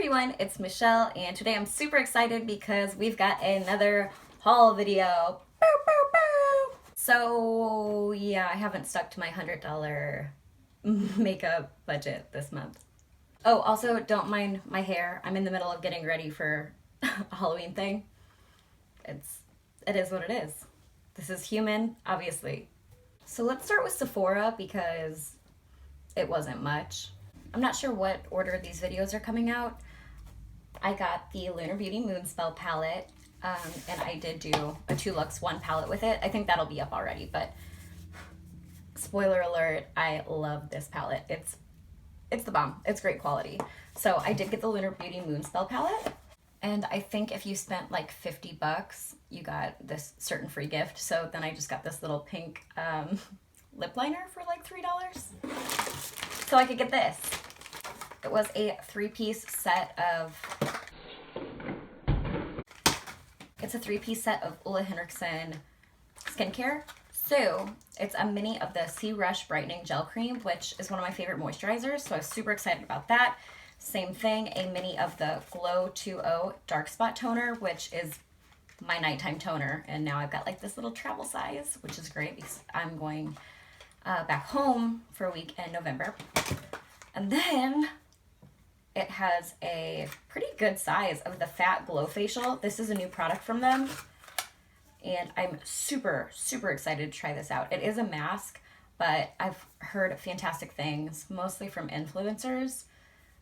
everyone, it's Michelle, and today I'm super excited because we've got another haul video. Bow, bow, bow. So yeah, I haven't stuck to my $100 makeup budget this month. Oh, also don't mind my hair. I'm in the middle of getting ready for a Halloween thing. It is what it is. This is human, obviously. So let's start with Sephora because it wasn't much. I'm not sure what order these videos are coming out. I got the Lunar Beauty Moonspell palette, and I did do a 2 Luxe 1 palette with it. I think that'll be up already, but spoiler alert, I love this palette. It's the bomb. It's great quality. So I did get the Lunar Beauty Moonspell palette, and I think if you spent like $50, you got this certain free gift. So then I just got this little pink lip liner for like $3. So I could get this. It was a 3-piece set of, it's a 3-piece set of Ole Henriksen skincare. So it's a mini of the Sea Rush Brightening Gel Cream, which is one of my favorite moisturizers. So I was super excited about that. Same thing, a mini of the Glow 2.0 Dark Spot Toner, which is my nighttime toner. And now I've got like this little travel size, which is great because I'm going back home for a week in November. And then it has a pretty good size of the Fat Glow Facial. This is a new product from them, and I'm super, super excited to try this out. It is a mask, but I've heard fantastic things, mostly from influencers,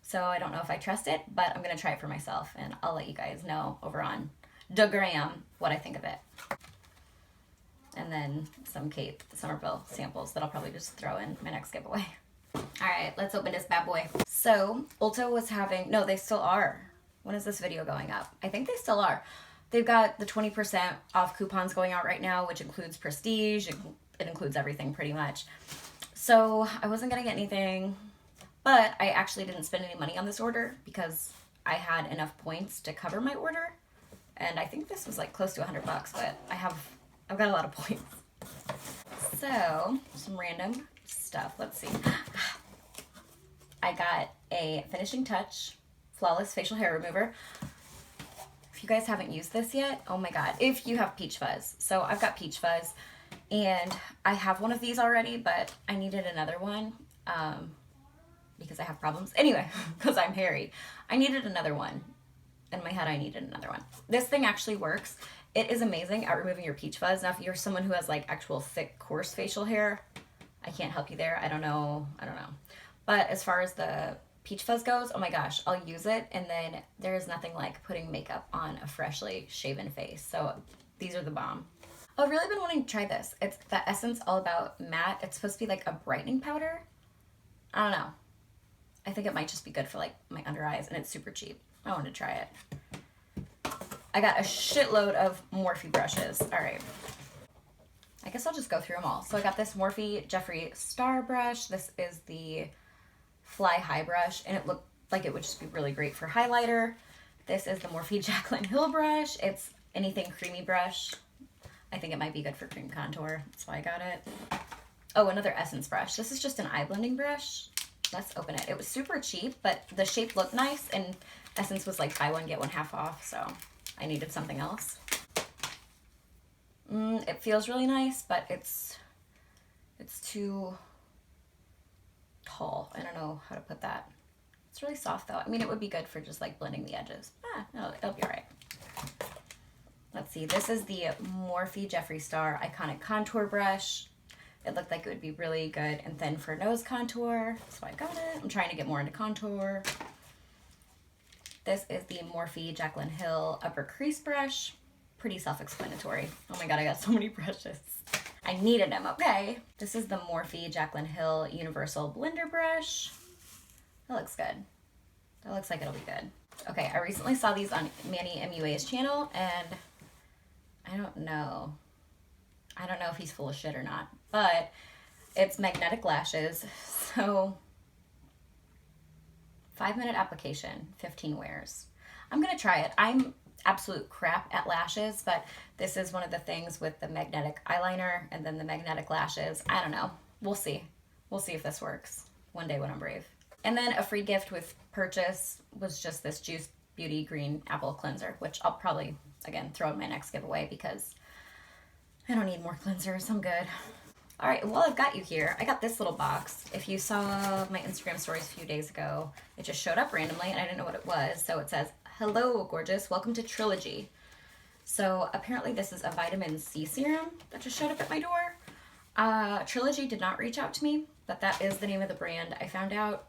so I don't know if I trust it, but I'm gonna try it for myself, and I'll let you guys know over on the gram what I think of it. And then some Kate Somerville samples that I'll probably just throw in my next giveaway. All right, let's open this bad boy. So Ulta was having, no, they still are. When is this video going up? I think they still are. They've got the 20% off coupons going out right now, which includes prestige. It includes everything pretty much. So I wasn't gonna get anything, but I actually didn't spend any money on this order because I had enough points to cover my order. And I think this was like close to $100, but I've got a lot of points. So some random stuff. Let's see. I got a Finishing Touch Flawless Facial Hair Remover. If you guys haven't used this yet, oh my god, if you have peach fuzz. So I've got peach fuzz, and I have one of these already, but I needed another one because I have problems. Anyway, because I'm hairy. I needed another one. In my head, I needed another one. This thing actually works. It is amazing at removing your peach fuzz. Now, if you're someone who has like actual thick, coarse facial hair, I can't help you there. I don't know. But as far as the peach fuzz goes, oh my gosh, I'll use it. And then there is nothing like putting makeup on a freshly shaven face. So these are the bomb. I've really been wanting to try this. It's the Essence All About Matte. It's supposed to be like a brightening powder. I don't know. I think it might just be good for like my under eyes, and it's super cheap. I wanted to try it. I got a shitload of Morphe brushes. All right. I guess I'll just go through them all. So I got this Morphe Jeffree Star brush. This is the Fly High brush, and it looked like it would just be really great for highlighter. This is the Morphe Jaclyn Hill brush. It's anything creamy brush. I think it might be good for cream contour. That's why I got it. Oh, another Essence brush. This is just an eye blending brush. Let's open it. It was super cheap, but the shape looked nice, and Essence was like buy one, get one half off, so I needed something else. It feels really nice, but it's too tall. I don't know how to put that. It's really soft though. I mean, it would be good for just like blending the edges. No, it'll be all right. Let's see. This is the Morphe Jeffree Star Iconic Contour Brush. It looked like it would be really good and thin for nose contour, so I got it. I'm trying to get more into contour. This is the Morphe Jaclyn Hill Upper Crease Brush. Pretty self-explanatory. Oh my god, I got so many brushes. I needed them, okay. This is the Morphe Jaclyn Hill Universal Blender Brush. That looks good. That looks like it'll be good. Okay, I recently saw these on Manny MUA's channel, and I don't know if he's full of shit or not, but it's magnetic lashes. So 5-minute application, 15 wears. I'm gonna try it. I'm absolute crap at lashes, but this is one of the things with the magnetic eyeliner and then the magnetic lashes. I don't know. We'll see. We'll see if this works one day when I'm brave. And then a free gift with purchase was just this Juice Beauty Green Apple Cleanser, which I'll probably, again, throw in my next giveaway because I don't need more cleansers. I'm good. All right, while I've got you here, I got this little box. If you saw my Instagram stories a few days ago, it just showed up randomly and I didn't know what it was. So it says, "Hello, gorgeous. Welcome to Trilogy." So apparently this is a vitamin C serum that just showed up at my door. Trilogy did not reach out to me, but that is the name of the brand. I found out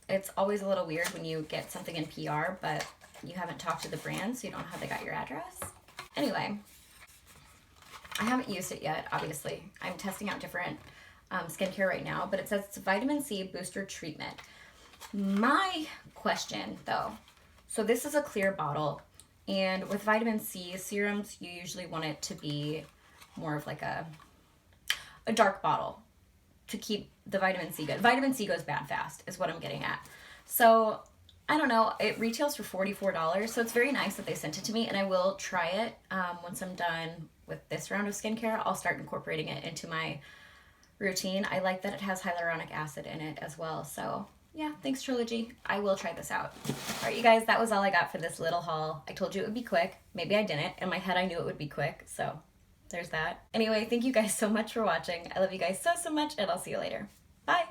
it's always a little weird when you get something in PR, but you haven't talked to the brand, so you don't know how they got your address. Anyway, I haven't used it yet, obviously. I'm testing out different skincare right now, but it says it's a vitamin C booster treatment. My question, though, so this is a clear bottle, and with vitamin C serums, you usually want it to be more of like a dark bottle to keep the vitamin C good. Vitamin C goes bad fast, is what I'm getting at. So, I don't know, it retails for $44, so it's very nice that they sent it to me, and I will try it once I'm done with this round of skincare. I'll start incorporating it into my routine. I like that it has hyaluronic acid in it as well, so yeah, thanks Trilogy. I will try this out. All right, you guys, that was all I got for this little haul. I told you it would be quick. Maybe I didn't. In my head, I knew it would be quick, so there's that. Anyway, thank you guys so much for watching. I love you guys so much, and I'll see you later. Bye!